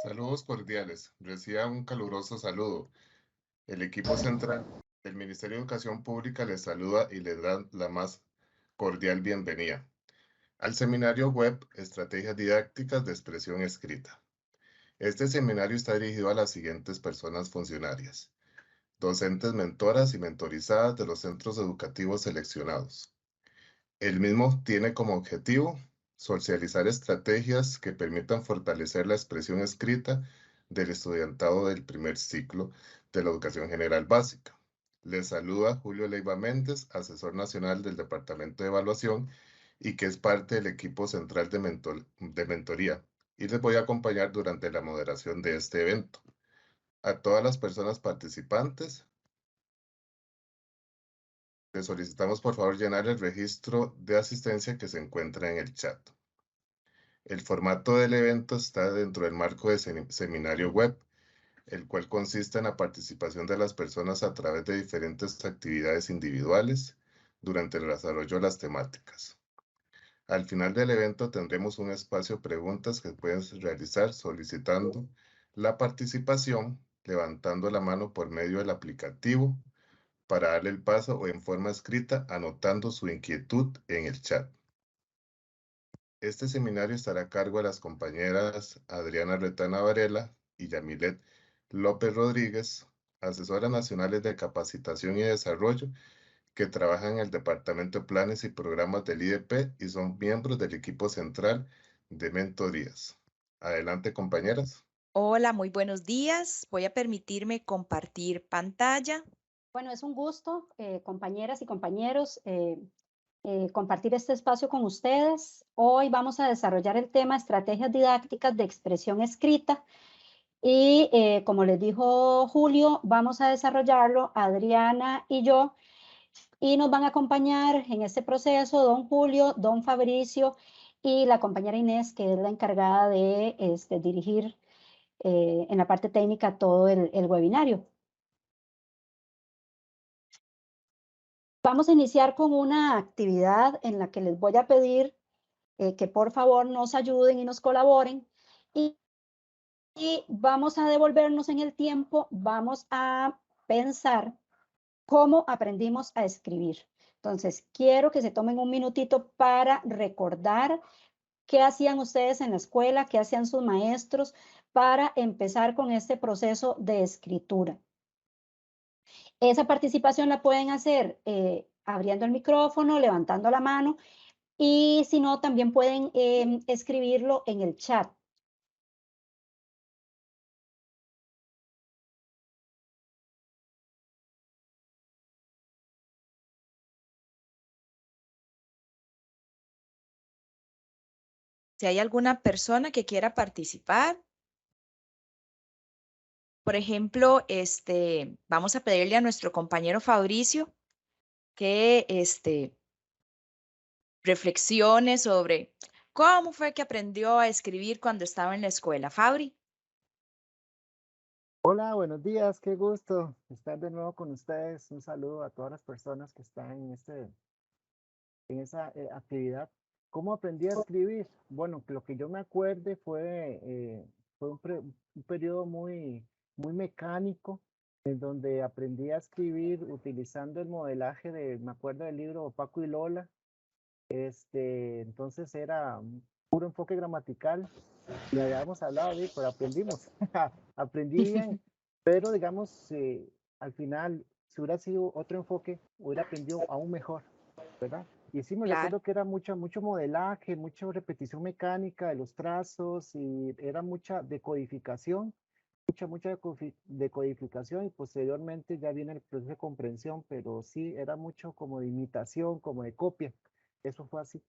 Saludos cordiales. Reciba un caluroso saludo. El equipo central del Ministerio de Educación Pública les saluda y les da la más cordial bienvenida al seminario web Estrategias Didácticas de Expresión Escrita. Este seminario está dirigido a las siguientes personas funcionarias: docentes mentoras y mentorizadas de los centros educativos seleccionados. El mismo tiene como objetivo socializar estrategias que permitan fortalecer la expresión escrita del estudiantado del primer ciclo de la educación general básica. Les saluda Julio Leiva Méndez, asesor nacional del Departamento de Evaluación y que es parte del equipo central de mentoría, y les voy a acompañar durante la moderación de este evento. A todas las personas participantes, les solicitamos por favor llenar el registro de asistencia que se encuentra en el chat. El formato del evento está dentro del marco de seminario web, el cual consiste en la participación de las personas a través de diferentes actividades individuales durante el desarrollo de las temáticas. Al final del evento tendremos un espacio de preguntas que puedes realizar solicitando la participación, levantando la mano por medio del aplicativo para darle el paso o en forma escrita anotando su inquietud en el chat. Este seminario estará a cargo de las compañeras Adriana Retana Varela y Yamilet López Rodríguez, asesoras nacionales de capacitación y desarrollo que trabajan en el Departamento de Planes y Programas del IDP y son miembros del equipo central de mentorías. Adelante, compañeras. Hola, muy buenos días. Voy a permitirme compartir pantalla. Bueno, es un gusto, compañeras y compañeros, compartir este espacio con ustedes. Hoy vamos a desarrollar el tema estrategias didácticas de expresión escrita y como les dijo Julio, vamos a desarrollarlo Adriana y yo, y nos van a acompañar en este proceso don Julio, don Fabricio y la compañera Inés, que es la encargada de dirigir en la parte técnica todo el webinario. Vamos a iniciar con una actividad en la que les voy a pedir que por favor nos ayuden y nos colaboren y, y vamos a devolvernos en el tiempo, vamos a pensar cómo aprendimos a escribir. Entonces, quiero que se tomen un minutito para recordar qué hacían ustedes en la escuela, qué hacían sus maestros para empezar con este proceso de escritura. Esa participación la pueden hacer abriendo el micrófono, levantando la mano y si no, también pueden escribirlo en el chat. Si hay alguna persona que quiera participar, por ejemplo, vamos a pedirle a nuestro compañero Fabricio que reflexione sobre cómo fue que aprendió a escribir cuando estaba en la escuela. Fabri. Hola, buenos días, qué gusto estar de nuevo con ustedes. Un saludo a todas las personas que están en esa actividad. ¿Cómo aprendí a escribir? Bueno, lo que yo me acuerde fue un periodo muy mecánico, en donde aprendí a escribir utilizando el modelaje me acuerdo del libro Paco y Lola. Entonces era un puro enfoque gramatical. Y habíamos hablado de, pero aprendimos, aprendí bien, pero digamos, al final, si hubiera sido otro enfoque, hubiera aprendido aún mejor, ¿verdad? Y sí me Claro. recuerdo que era mucho modelaje, mucha repetición mecánica de los trazos y era mucha decodificación, mucha decodificación y posteriormente ya viene el proceso de comprensión, pero sí era mucho como de imitación, como de copia, eso fue así.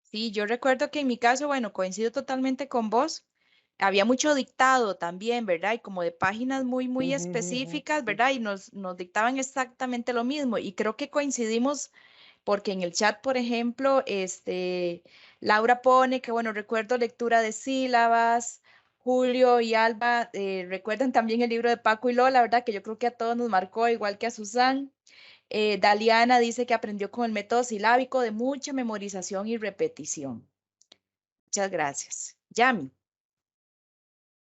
Sí, yo recuerdo que en mi caso, bueno, coincido totalmente con vos. Había mucho dictado también, ¿verdad? Y como de páginas muy Ujú, ujú, ujú, específicas, sí. ¿verdad? Y nos dictaban exactamente lo mismo. Y creo que coincidimos porque en el chat, por ejemplo, Laura pone que, bueno, recuerdo lectura de sílabas. Julio y Alba recuerdan también el libro de Paco y Lola, ¿verdad? Que yo creo que a todos nos marcó, igual que a Susan. Daliana dice que aprendió con el método silábico de mucha memorización y repetición. Muchas gracias. Yami.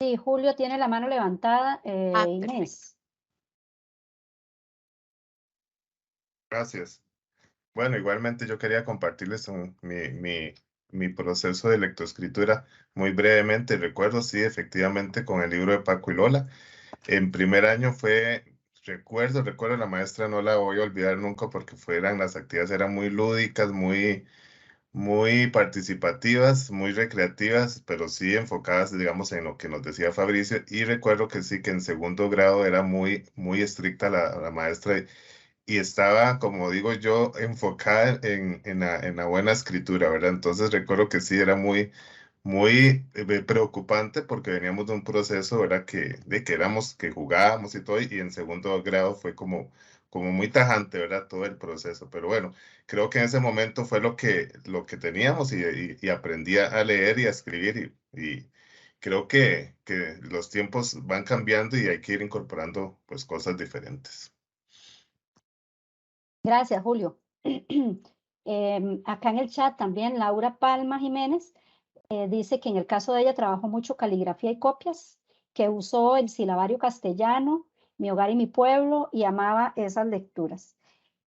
Sí, Julio tiene la mano levantada. Perfecto. Inés. Gracias. Bueno, igualmente yo quería compartirles mi proceso de lectoescritura muy brevemente. Recuerdo, sí, efectivamente, con el libro de Paco y Lola. En primer año recuerdo, la maestra no la voy a olvidar nunca porque las actividades eran muy lúdicas, muy participativas, muy recreativas, pero sí enfocadas, digamos, en lo que nos decía Fabricio. Y recuerdo que sí, que en segundo grado era muy estricta la maestra y estaba, como digo yo, enfocada en la buena escritura, ¿verdad? Entonces recuerdo que sí, era muy preocupante porque veníamos de un proceso, ¿verdad? Que jugábamos y todo, y en segundo grado fue como muy tajante, ¿verdad? Todo el proceso. Pero bueno, creo que en ese momento fue lo que teníamos y aprendí a leer y a escribir y creo que los tiempos van cambiando y hay que ir incorporando pues cosas diferentes. Gracias, Julio. Acá en el chat también Laura Palma Jiménez dice que en el caso de ella trabajó mucho caligrafía y copias, que usó el silabario castellano, Mi hogar y mi pueblo, y amaba esas lecturas.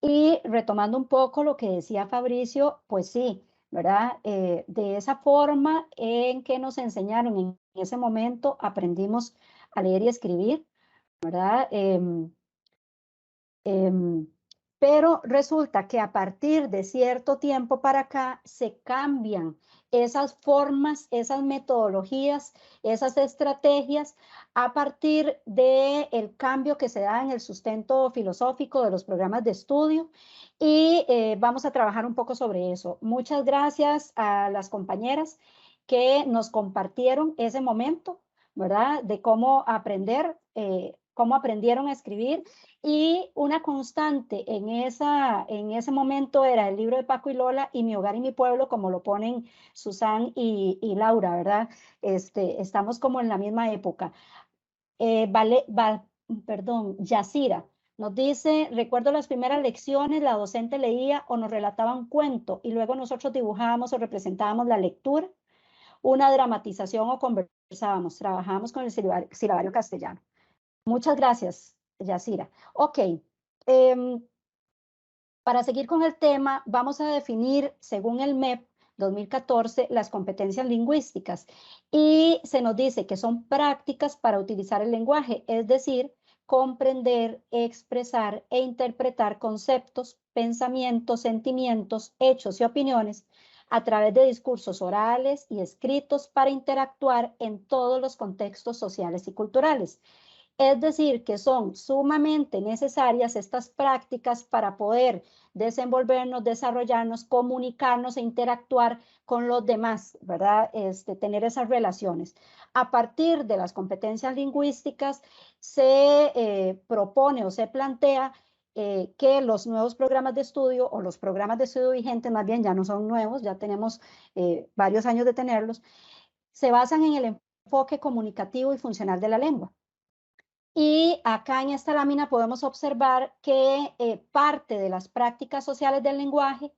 Y retomando un poco lo que decía Fabricio, pues sí, ¿verdad? De esa forma en que nos enseñaron en ese momento, aprendimos a leer y escribir, ¿verdad? Pero resulta que a partir de cierto tiempo para acá se cambian esas formas, esas metodologías, esas estrategias a partir del cambio que se da en el sustento filosófico de los programas de estudio y vamos a trabajar un poco sobre eso. Muchas gracias a las compañeras que nos compartieron ese momento, ¿verdad? De cómo aprender, cómo aprendieron a escribir y una constante en ese momento era el libro de Paco y Lola y Mi hogar y mi pueblo, como lo ponen Susan y Laura, ¿verdad? Estamos como en la misma época. Perdón, Yacira nos dice, recuerdo las primeras lecciones, la docente leía o nos relataba un cuento y luego nosotros dibujábamos o representábamos la lectura, una dramatización o conversábamos, trabajábamos con el silabario castellano. Muchas gracias, Yacira. Ok, para seguir con el tema, vamos a definir, según el MEP 2014, las competencias lingüísticas. Y se nos dice que son prácticas para utilizar el lenguaje, es decir, comprender, expresar e interpretar conceptos, pensamientos, sentimientos, hechos y opiniones a través de discursos orales y escritos para interactuar en todos los contextos sociales y culturales. Es decir, que son sumamente necesarias estas prácticas para poder desenvolvernos, desarrollarnos, comunicarnos e interactuar con los demás, ¿verdad? Tener esas relaciones. A partir de las competencias lingüísticas se propone o se plantea que los nuevos programas de estudio o los programas de estudio vigentes, más bien ya no son nuevos, ya tenemos varios años de tenerlos, se basan en el enfoque comunicativo y funcional de la lengua. Y acá en esta lámina podemos observar que parte de las prácticas sociales del lenguaje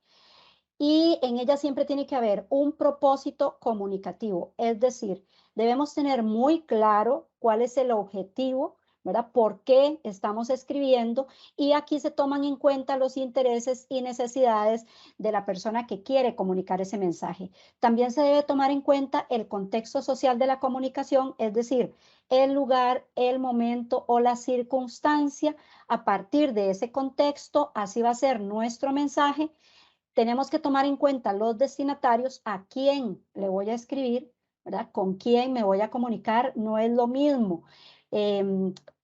y en ella siempre tiene que haber un propósito comunicativo, es decir, debemos tener muy claro cuál es el objetivo, ¿verdad? ¿Por qué estamos escribiendo? Y aquí se toman en cuenta los intereses y necesidades de la persona que quiere comunicar ese mensaje. También se debe tomar en cuenta el contexto social de la comunicación, es decir, el lugar, el momento o la circunstancia. A partir de ese contexto, así va a ser nuestro mensaje. Tenemos que tomar en cuenta los destinatarios, a quién le voy a escribir, ¿verdad? Con quién me voy a comunicar. No es lo mismo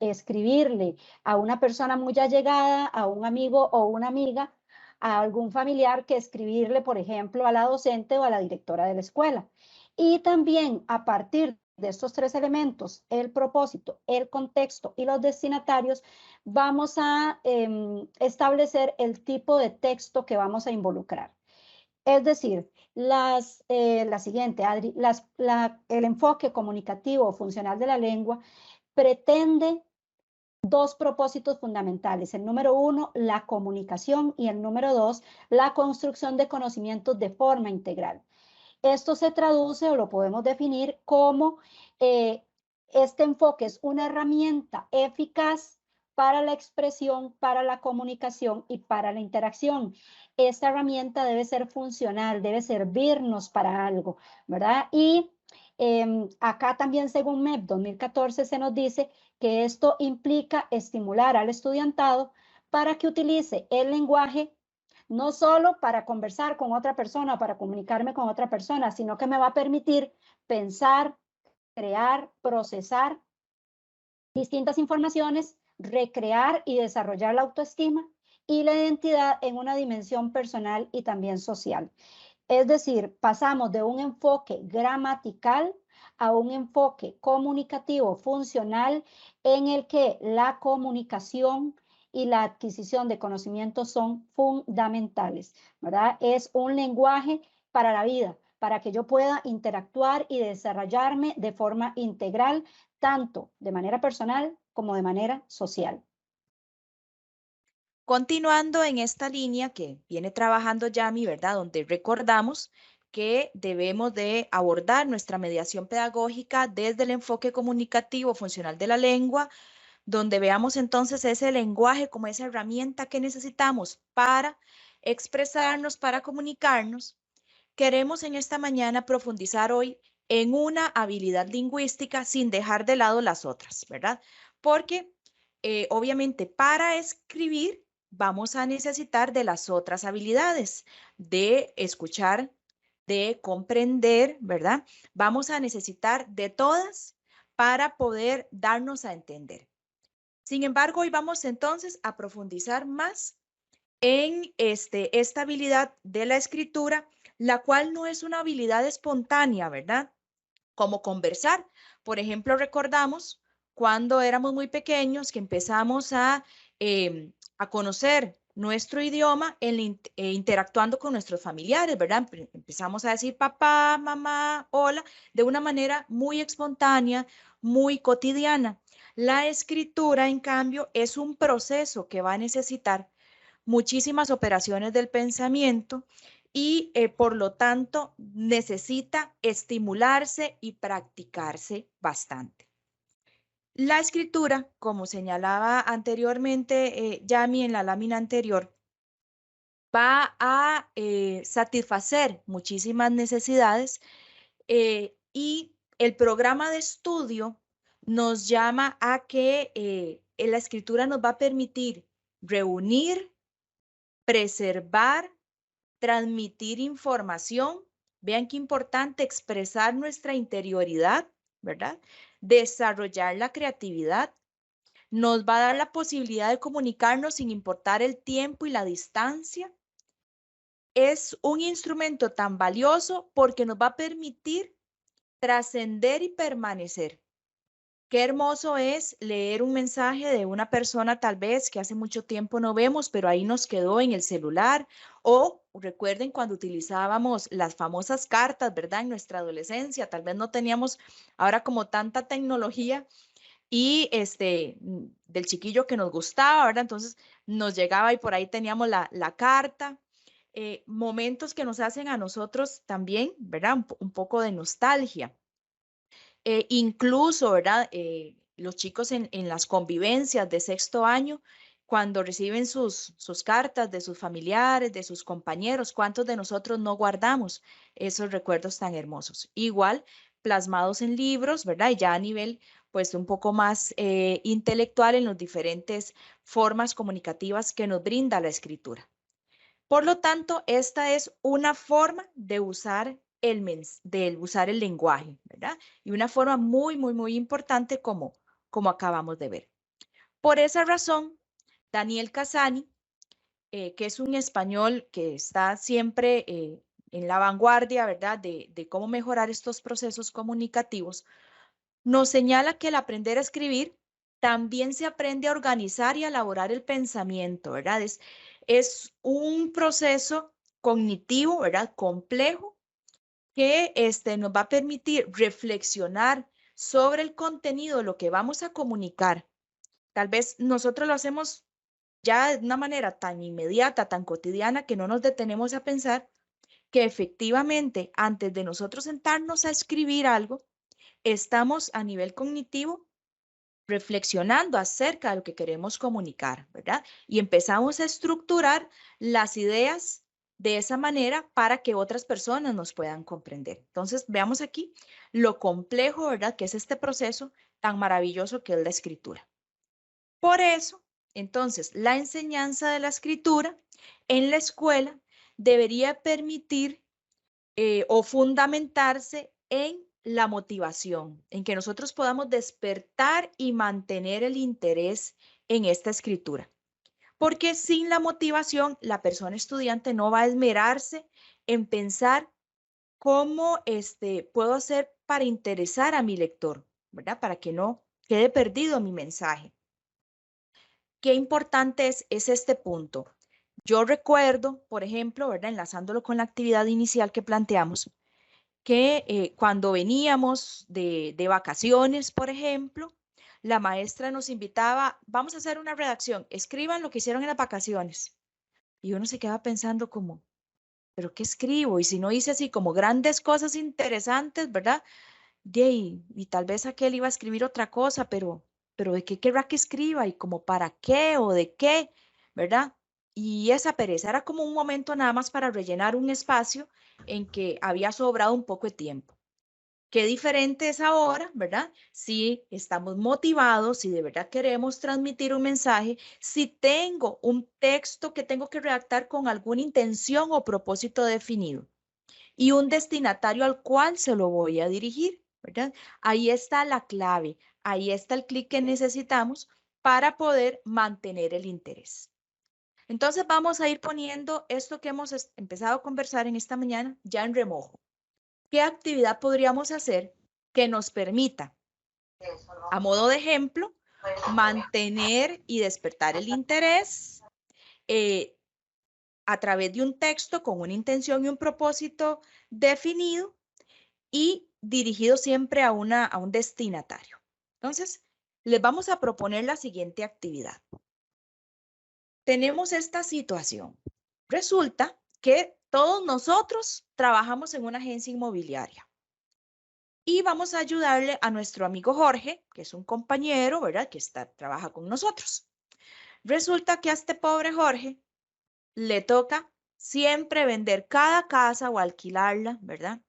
escribirle a una persona muy allegada, a un amigo o una amiga, a algún familiar, que escribirle, por ejemplo, a la docente o a la directora de la escuela. Y también a partir de estos tres elementos, el propósito, el contexto y los destinatarios, vamos a establecer el tipo de texto que vamos a involucrar. Es decir, la siguiente, Adri, el enfoque comunicativo o funcional de la lengua pretende dos propósitos fundamentales. El número uno, la comunicación, y el número dos, la construcción de conocimientos de forma integral. Esto se traduce o lo podemos definir como este enfoque es una herramienta eficaz para la expresión, para la comunicación y para la interacción. Esta herramienta debe ser funcional, debe servirnos para algo, ¿verdad? Y acá también, según MEP 2014, se nos dice que esto implica estimular al estudiantado para que utilice el lenguaje no solo para conversar con otra persona, para comunicarme con otra persona, sino que me va a permitir pensar, crear, procesar distintas informaciones, recrear y desarrollar la autoestima y la identidad en una dimensión personal y también social. Es decir, pasamos de un enfoque gramatical a un enfoque comunicativo funcional en el que la comunicación y la adquisición de conocimientos son fundamentales, ¿verdad? Es un lenguaje para la vida, para que yo pueda interactuar y desarrollarme de forma integral, tanto de manera personal como de manera social. Continuando en esta línea que viene trabajando Yami, ¿verdad? Donde recordamos que debemos de abordar nuestra mediación pedagógica desde el enfoque comunicativo funcional de la lengua, donde veamos entonces ese lenguaje como esa herramienta que necesitamos para expresarnos, para comunicarnos. Queremos en esta mañana profundizar hoy en una habilidad lingüística sin dejar de lado las otras, ¿verdad? Porque obviamente para escribir vamos a necesitar de las otras habilidades, de escuchar, de comprender, ¿verdad? Vamos a necesitar de todas para poder darnos a entender. Sin embargo, hoy vamos entonces a profundizar más en esta habilidad de la escritura, la cual no es una habilidad espontánea, ¿verdad? Como conversar. Por ejemplo, recordamos cuando éramos muy pequeños que empezamos a conocer nuestro idioma interactuando con nuestros familiares, ¿verdad? Empezamos a decir papá, mamá, hola, de una manera muy espontánea, muy cotidiana. La escritura, en cambio, es un proceso que va a necesitar muchísimas operaciones del pensamiento y por lo tanto necesita estimularse y practicarse bastante. La escritura, como señalaba anteriormente Yami en la lámina anterior, va a satisfacer muchísimas necesidades y el programa de estudio nos llama a que la escritura nos va a permitir reunir, preservar, transmitir información. Vean qué importante expresar nuestra interioridad, ¿verdad? Desarrollar la creatividad. Nos va a dar la posibilidad de comunicarnos sin importar el tiempo y la distancia. Es un instrumento tan valioso porque nos va a permitir trascender y permanecer. Qué hermoso es leer un mensaje de una persona tal vez que hace mucho tiempo no vemos, pero ahí nos quedó en el celular. O recuerden cuando utilizábamos las famosas cartas, ¿verdad? En nuestra adolescencia, tal vez no teníamos ahora como tanta tecnología y del chiquillo que nos gustaba, ¿verdad? Entonces nos llegaba y por ahí teníamos la carta. Momentos que nos hacen a nosotros también, ¿verdad? Un poco de nostalgia. Incluso, ¿verdad? Los chicos en las convivencias de sexto año, cuando reciben sus cartas de sus familiares, de sus compañeros, ¿cuántos de nosotros no guardamos esos recuerdos tan hermosos? Igual, plasmados en libros, ¿verdad? Y ya a nivel, pues, un poco más intelectual en las diferentes formas comunicativas que nos brinda la escritura. Por lo tanto, esta es una forma de usar el lenguaje, ¿verdad? Y una forma muy, muy, muy importante como acabamos de ver. Por esa razón, Daniel Casani, que es un español que está siempre en la vanguardia, ¿verdad? De cómo mejorar estos procesos comunicativos, nos señala que el aprender a escribir también se aprende a organizar y a elaborar el pensamiento, ¿verdad? Es un proceso cognitivo, ¿verdad? Complejo que nos va a permitir reflexionar sobre el contenido, lo que vamos a comunicar. Tal vez nosotros lo hacemos ya de una manera tan inmediata, tan cotidiana, que no nos detenemos a pensar que efectivamente antes de nosotros sentarnos a escribir algo, estamos a nivel cognitivo reflexionando acerca de lo que queremos comunicar, ¿verdad? Y empezamos a estructurar las ideas de esa manera para que otras personas nos puedan comprender. Entonces, veamos aquí lo complejo, ¿verdad? Que es este proceso tan maravilloso que es la escritura. Por eso, entonces, la enseñanza de la escritura en la escuela debería permitir o fundamentarse en la motivación, en que nosotros podamos despertar y mantener el interés en esta escritura. Porque sin la motivación, la persona estudiante no va a esmerarse en pensar cómo puedo hacer para interesar a mi lector, ¿verdad? Para que no quede perdido mi mensaje. Qué importante es este punto. Yo recuerdo, por ejemplo, ¿verdad? Enlazándolo con la actividad inicial que planteamos, que cuando veníamos de vacaciones, por ejemplo, la maestra nos invitaba, vamos a hacer una redacción, escriban lo que hicieron en las vacaciones. Y uno se queda pensando como, ¿pero qué escribo? Y si no hice así como grandes cosas interesantes, ¿verdad? Y tal vez aquel iba a escribir otra cosa, pero ¿de qué querrá que escriba? Y como para qué o de qué, ¿verdad? Y esa pereza era como un momento nada más para rellenar un espacio en que había sobrado un poco de tiempo. Qué diferente es ahora, ¿verdad? Si estamos motivados, si de verdad queremos transmitir un mensaje, si tengo un texto que tengo que redactar con alguna intención o propósito definido y un destinatario al cual se lo voy a dirigir, ¿verdad? Ahí está la clave, ahí está el clic que necesitamos para poder mantener el interés. Entonces vamos a ir poniendo esto que hemos empezado a conversar en esta mañana ya en remojo. ¿Qué actividad podríamos hacer que nos permita, a modo de ejemplo, mantener y despertar el interés a través de un texto con una intención y un propósito definido y dirigido siempre a un destinatario? Entonces, les vamos a proponer la siguiente actividad. Tenemos esta situación. Resulta que todos nosotros trabajamos en una agencia inmobiliaria. Y vamos a ayudarle a nuestro amigo Jorge, que es un compañero, ¿verdad? Que trabaja con nosotros. Resulta que a este pobre Jorge le toca siempre vender cada casa o alquilarla, ¿verdad?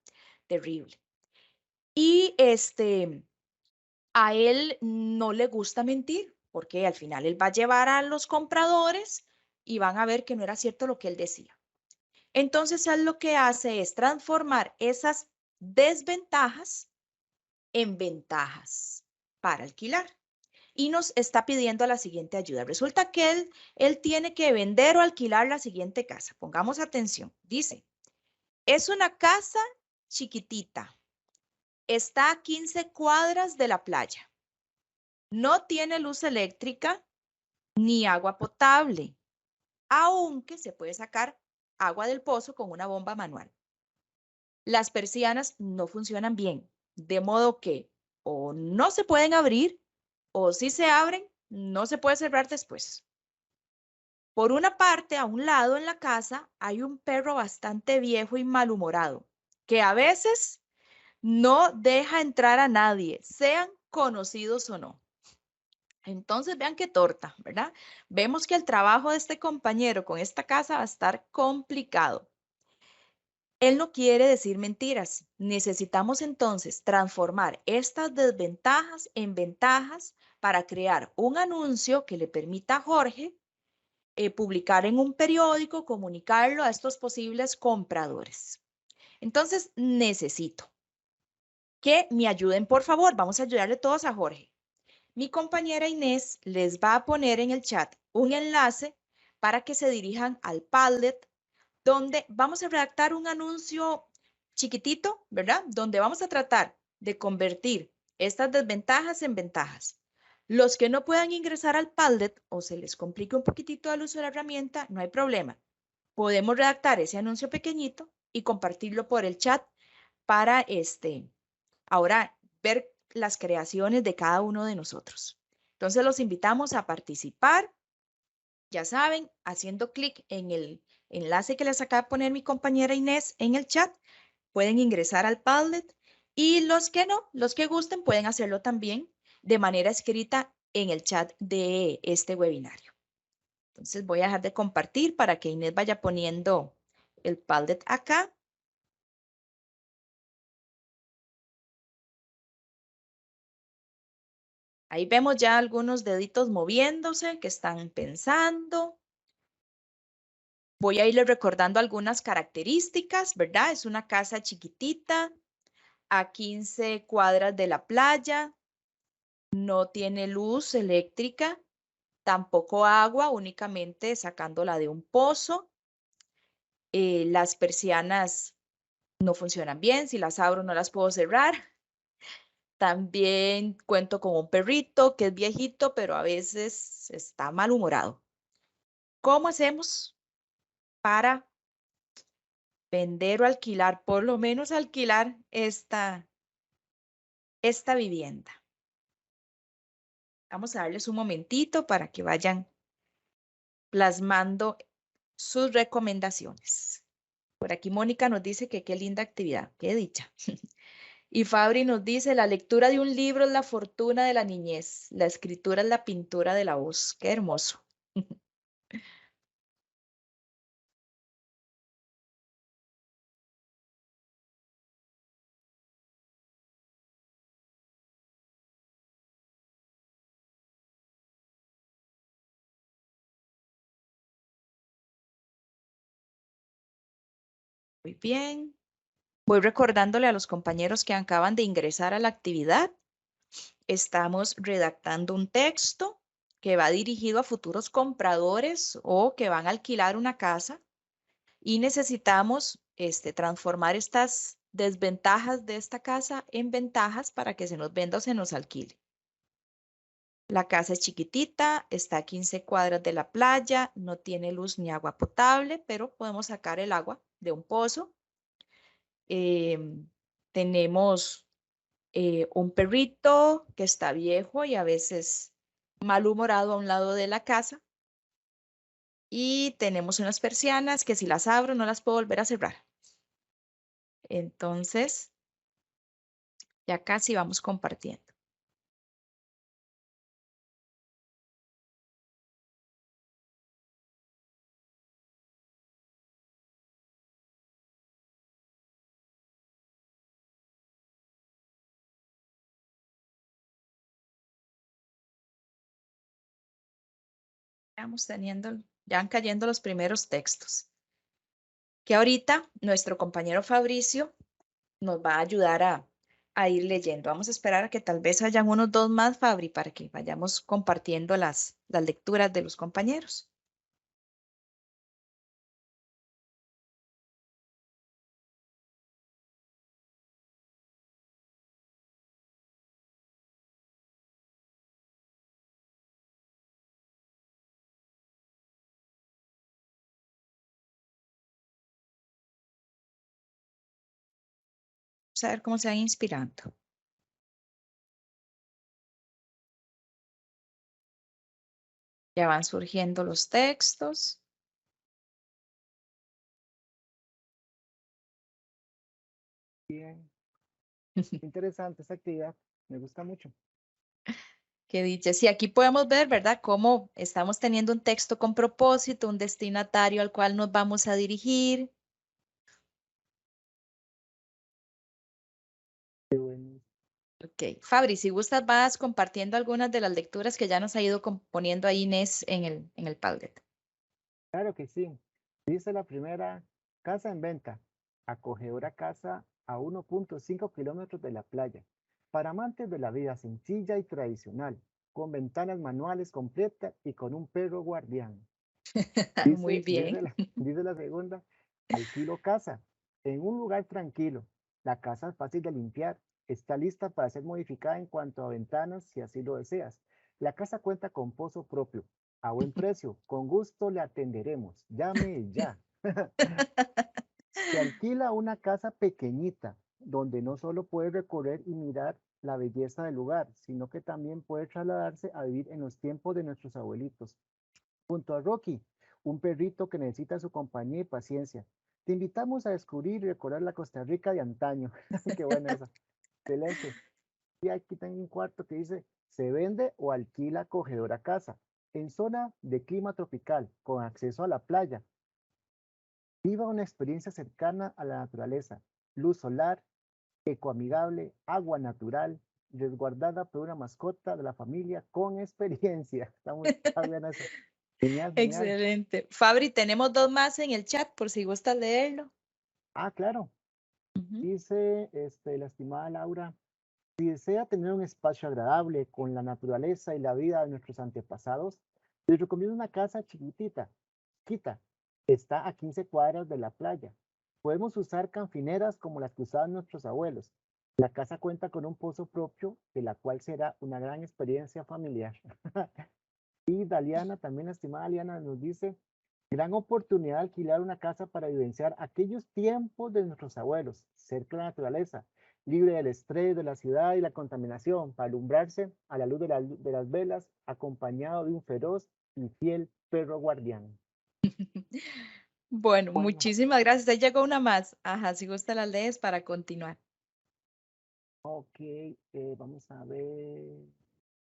Terrible. Y a él no le gusta mentir, porque al final él va a llevar a los compradores y van a ver que no era cierto lo que él decía. Entonces, él lo que hace es transformar esas desventajas en ventajas para alquilar. Y nos está pidiendo la siguiente ayuda. Resulta que él tiene que vender o alquilar la siguiente casa. Pongamos atención. Dice, es una casa chiquitita. Está a 15 cuadras de la playa. No tiene luz eléctrica ni agua potable, aunque se puede sacar agua del pozo con una bomba manual. Las persianas no funcionan bien, de modo que o no se pueden abrir o si se abren, no se puede cerrar después. Por una parte, a un lado en la casa hay un perro bastante viejo y malhumorado, que a veces no deja entrar a nadie, sean conocidos o no. Entonces, vean qué torta, ¿verdad? Vemos que el trabajo de este compañero con esta casa va a estar complicado. Él no quiere decir mentiras. Necesitamos entonces transformar estas desventajas en ventajas para crear un anuncio que le permita a Jorge publicar en un periódico, comunicarlo a estos posibles compradores. Entonces, necesito que me ayuden, por favor. Vamos a ayudarle todos a Jorge. Mi compañera Inés les va a poner en el chat un enlace para que se dirijan al Padlet, donde vamos a redactar un anuncio chiquitito, ¿verdad? Donde vamos a tratar de convertir estas desventajas en ventajas. Los que no puedan ingresar al Padlet o se les complique un poquitito el uso de la herramienta, no hay problema. Podemos redactar ese anuncio pequeñito y compartirlo por el chat para ahora ver las creaciones de cada uno de nosotros. Entonces los invitamos a participar, ya saben, haciendo clic en el enlace que les acaba de poner mi compañera Inés en el chat, pueden ingresar al Padlet Y los que no, los que gusten, pueden hacerlo también de manera escrita en el chat de este webinario. Entonces voy a dejar de compartir para que Inés vaya poniendo el Padlet acá. Ahí vemos ya algunos deditos moviéndose que están pensando. Voy a irles recordando algunas características, ¿verdad? Es una casa chiquitita, a 15 cuadras de la playa, no tiene luz eléctrica, tampoco agua, únicamente sacándola de un pozo. Las persianas no funcionan bien, si las abro no las puedo cerrar. También cuento con un perrito que es viejito, pero a veces está malhumorado. ¿Cómo hacemos para vender o alquilar, por lo menos alquilar esta vivienda? Vamos a darles un momentito para que vayan plasmando sus recomendaciones. Por aquí Mónica nos dice que qué linda actividad, qué dicha. Y Fabri nos dice, la lectura de un libro es la fortuna de la niñez, la escritura es la pintura de la voz. Qué hermoso. Muy bien. Voy recordándole a los compañeros que acaban de ingresar a la actividad. Estamos redactando un texto que va dirigido a futuros compradores o que van a alquilar una casa y necesitamos transformar estas desventajas de esta casa en ventajas para que se nos venda o se nos alquile. La casa es chiquitita, está a 15 cuadras de la playa, no tiene luz ni agua potable, pero podemos sacar el agua de un pozo. Tenemos un perrito que está viejo y a veces malhumorado a un lado de la casa. Y tenemos unas persianas que si las abro no las puedo volver a cerrar. Entonces, ya casi vamos compartiendo. Vamos teniendo, ya van cayendo los primeros textos. Que ahorita nuestro compañero Fabricio nos va a ayudar a ir leyendo. Vamos a esperar a que tal vez hayan unos dos más, Fabri, para que vayamos compartiendo las lecturas de los compañeros. Vamos a ver cómo se van inspirando. Ya van surgiendo los textos. Bien. Interesante esta actividad. Me gusta mucho. Que dice, sí, aquí podemos ver, ¿verdad? Cómo estamos teniendo un texto con propósito, un destinatario al cual nos vamos a dirigir. Qué bueno. Ok, Fabri, si gustas, vas compartiendo algunas de las lecturas que ya nos ha ido poniendo ahí Inés en el Padlet. Claro que sí. Dice la primera, casa en venta. Acogedora casa a 1.5 kilómetros de la playa. Para amantes de la vida sencilla y tradicional, con ventanas manuales completas y con un perro guardián. Muy bien. Dice la segunda, alquilo casa en un lugar tranquilo. La casa es fácil de limpiar. Está lista para ser modificada en cuanto a ventanas si así lo deseas. La casa cuenta con pozo propio. A buen precio. Con gusto le atenderemos. Llame ya. Se alquila una casa pequeñita donde no solo puede recorrer y mirar la belleza del lugar, sino que también puede trasladarse a vivir en los tiempos de nuestros abuelitos. Junto a Rocky, un perrito que necesita su compañía y paciencia. Te invitamos a descubrir y recordar la Costa Rica de antaño. Qué buena esa. Excelente. Y aquí tengo un cuarto que dice, se vende o alquila acogedora casa en zona de clima tropical con acceso a la playa. Viva una experiencia cercana a la naturaleza, luz solar, ecoamigable, agua natural, resguardada por una mascota de la familia con experiencia. Está bien eso. Genial, genial. Excelente. Fabri, tenemos dos más en el chat por si gustas leerlo. Ah, claro. Dice la estimada Laura, si desea tener un espacio agradable con la naturaleza y la vida de nuestros antepasados, les recomiendo una casa chiquitita. Está a 15 cuadras de la playa. Podemos usar canfineras como las que usaban nuestros abuelos. La casa cuenta con un pozo propio, de la cual será una gran experiencia familiar. Y Daliana, también la estimada Daliana, nos dice, gran oportunidad de alquilar una casa para vivenciar aquellos tiempos de nuestros abuelos, cerca de la naturaleza, libre del estrés de la ciudad y la contaminación, para alumbrarse a la luz de las velas, acompañado de un feroz y fiel perro guardián. Bueno, Bueno. muchísimas gracias. Ahí llegó una más. Ajá, si gusta las lees para continuar. Ok, vamos a ver.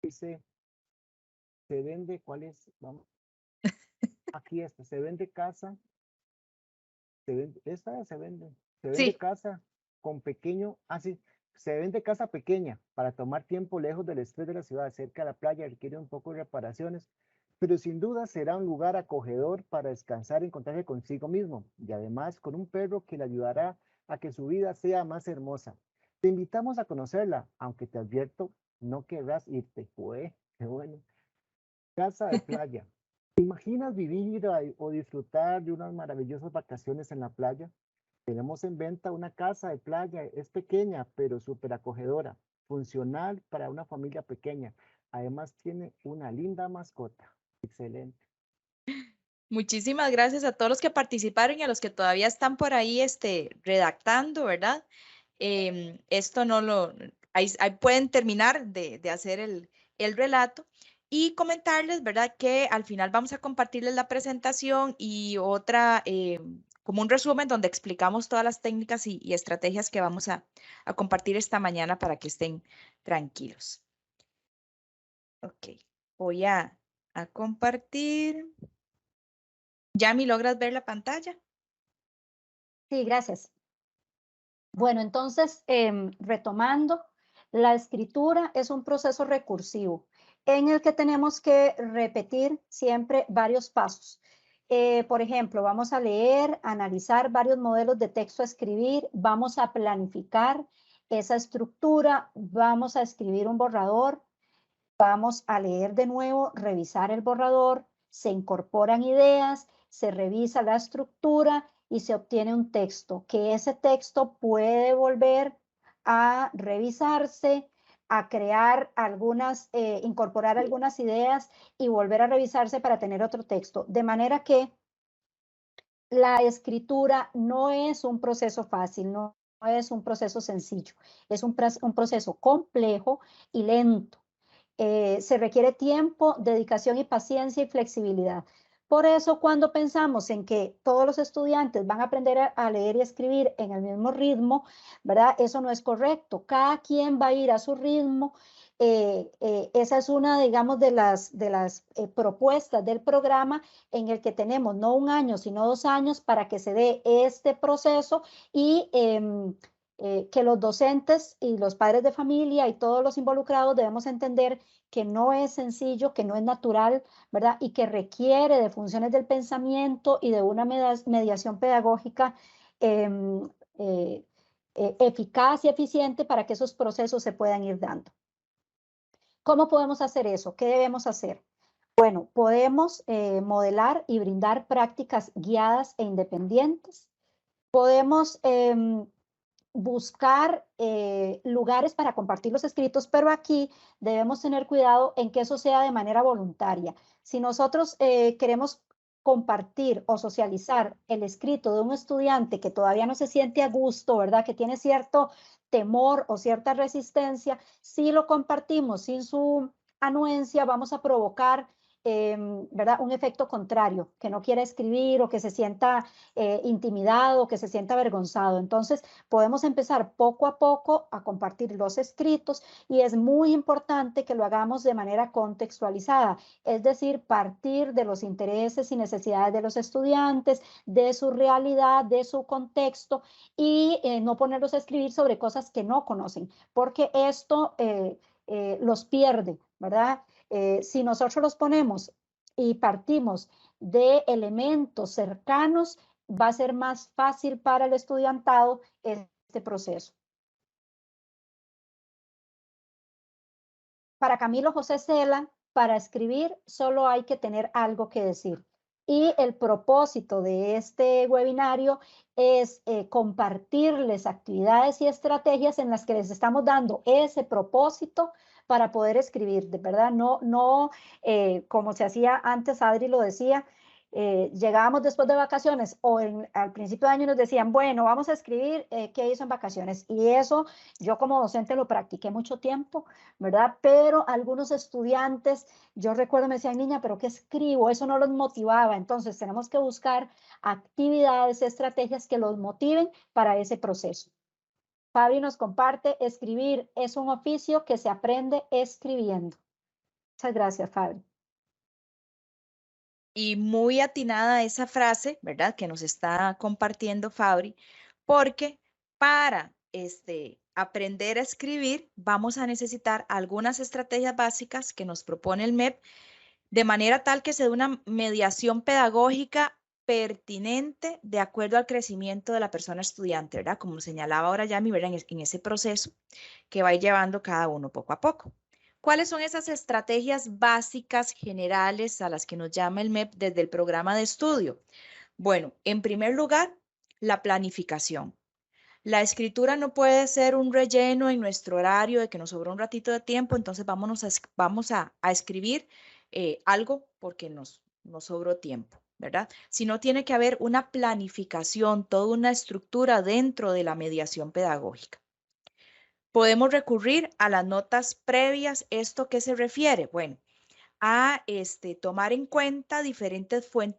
Dice, se vende, ¿cuál es? Vamos. Aquí está, se vende casa. Se vende Sí. casa con pequeño, sí, se vende casa pequeña para tomar tiempo lejos del estrés de la ciudad, cerca de la playa, requiere un poco de reparaciones, pero sin duda será un lugar acogedor para descansar y encontrarse consigo mismo, y además con un perro que le ayudará a que su vida sea más hermosa. Te invitamos a conocerla, aunque te advierto, no querrás irte. Qué bueno. Casa de playa. ¿Te imaginas vivir o disfrutar de unas maravillosas vacaciones en la playa? Tenemos en venta una casa de playa, es pequeña, pero súper acogedora, funcional para una familia pequeña. Además tiene una linda mascota. Excelente. Muchísimas gracias a todos los que participaron y a los que todavía están por ahí redactando, ¿verdad? Esto no lo, ahí pueden terminar de hacer el relato y comentarles, ¿verdad? Que al final vamos a compartirles la presentación y otra, como un resumen donde explicamos todas las técnicas y estrategias que vamos a compartir esta mañana para que estén tranquilos. Ok, voy a compartir. Yami, ¿logras ver la pantalla? Sí, gracias. Bueno, entonces, retomando, la escritura es un proceso recursivo en el que tenemos que repetir siempre varios pasos. Por ejemplo, vamos a leer, analizar varios modelos de texto a escribir, vamos a planificar esa estructura, vamos a escribir un borrador, vamos a leer de nuevo, revisar el borrador, se incorporan ideas, se revisa la estructura y se obtiene un texto, que ese texto puede volver a revisarse, a crear algunas, incorporar algunas ideas y volver a revisarse para tener otro texto. De manera que la escritura no es un proceso fácil, no es un proceso sencillo, es un proceso complejo y lento. Se requiere tiempo, dedicación y paciencia y flexibilidad. Por eso, cuando pensamos en que todos los estudiantes van a aprender a leer y escribir en el mismo ritmo, ¿verdad? Eso no es correcto. Cada quien va a ir a su ritmo. Esa es una, digamos, de las propuestas del programa en el que tenemos no 1 año, sino 2 años para que se dé este proceso y que los docentes y los padres de familia y todos los involucrados debemos entender que no es sencillo, que no es natural, ¿verdad? Y que requiere de funciones del pensamiento y de una mediación pedagógica eficaz y eficiente para que esos procesos se puedan ir dando. ¿Cómo podemos hacer eso? ¿Qué debemos hacer? Bueno, podemos modelar y brindar prácticas guiadas e independientes. Podemos buscar lugares para compartir los escritos, pero aquí debemos tener cuidado en que eso sea de manera voluntaria. Si nosotros queremos compartir o socializar el escrito de un estudiante que todavía no se siente a gusto, ¿verdad? Que tiene cierto temor o cierta resistencia, si lo compartimos sin su anuencia, vamos a provocar ¿verdad? Un efecto contrario, que no quiera escribir o que se sienta intimidado, que se sienta avergonzado. Entonces, podemos empezar poco a poco a compartir los escritos y es muy importante que lo hagamos de manera contextualizada, es decir, partir de los intereses y necesidades de los estudiantes, de su realidad, de su contexto y no ponerlos a escribir sobre cosas que no conocen, porque esto los pierde, ¿verdad? Si nosotros los ponemos y partimos de elementos cercanos, va a ser más fácil para el estudiantado este proceso. Para Camilo José Cela, para escribir solo hay que tener algo que decir. Y el propósito de este webinario es compartirles actividades y estrategias en las que les estamos dando ese propósito para poder escribir, de verdad, no como se hacía antes, Adri lo decía, llegábamos después de vacaciones o al principio de año nos decían, bueno, vamos a escribir qué hizo en vacaciones. Y eso yo como docente lo practiqué mucho tiempo, ¿verdad? Pero algunos estudiantes, yo recuerdo me decían, niña, ¿pero qué escribo? Eso no los motivaba. Entonces tenemos que buscar actividades, estrategias que los motiven para ese proceso. Fabri nos comparte, escribir es un oficio que se aprende escribiendo. Muchas gracias, Fabri. Y muy atinada esa frase, ¿verdad? Que nos está compartiendo Fabri, porque para aprender a escribir vamos a necesitar algunas estrategias básicas que nos propone el MEP, de manera tal que se dé una mediación pedagógica pertinente de acuerdo al crecimiento de la persona estudiante, ¿verdad? Como señalaba ahora Yami, ¿verdad? En ese proceso que va llevando cada uno poco a poco. ¿Cuáles son esas estrategias básicas generales a las que nos llama el MEP desde el programa de estudio? Bueno, en primer lugar, la planificación. La escritura no puede ser un relleno en nuestro horario de que nos sobró un ratito de tiempo, entonces vamos a escribir algo porque nos sobró tiempo, ¿verdad? Sino tiene que haber una planificación, toda una estructura dentro de la mediación pedagógica. Podemos recurrir a las notas previas. ¿Esto qué se refiere? Bueno, a tomar en cuenta diferentes fuentes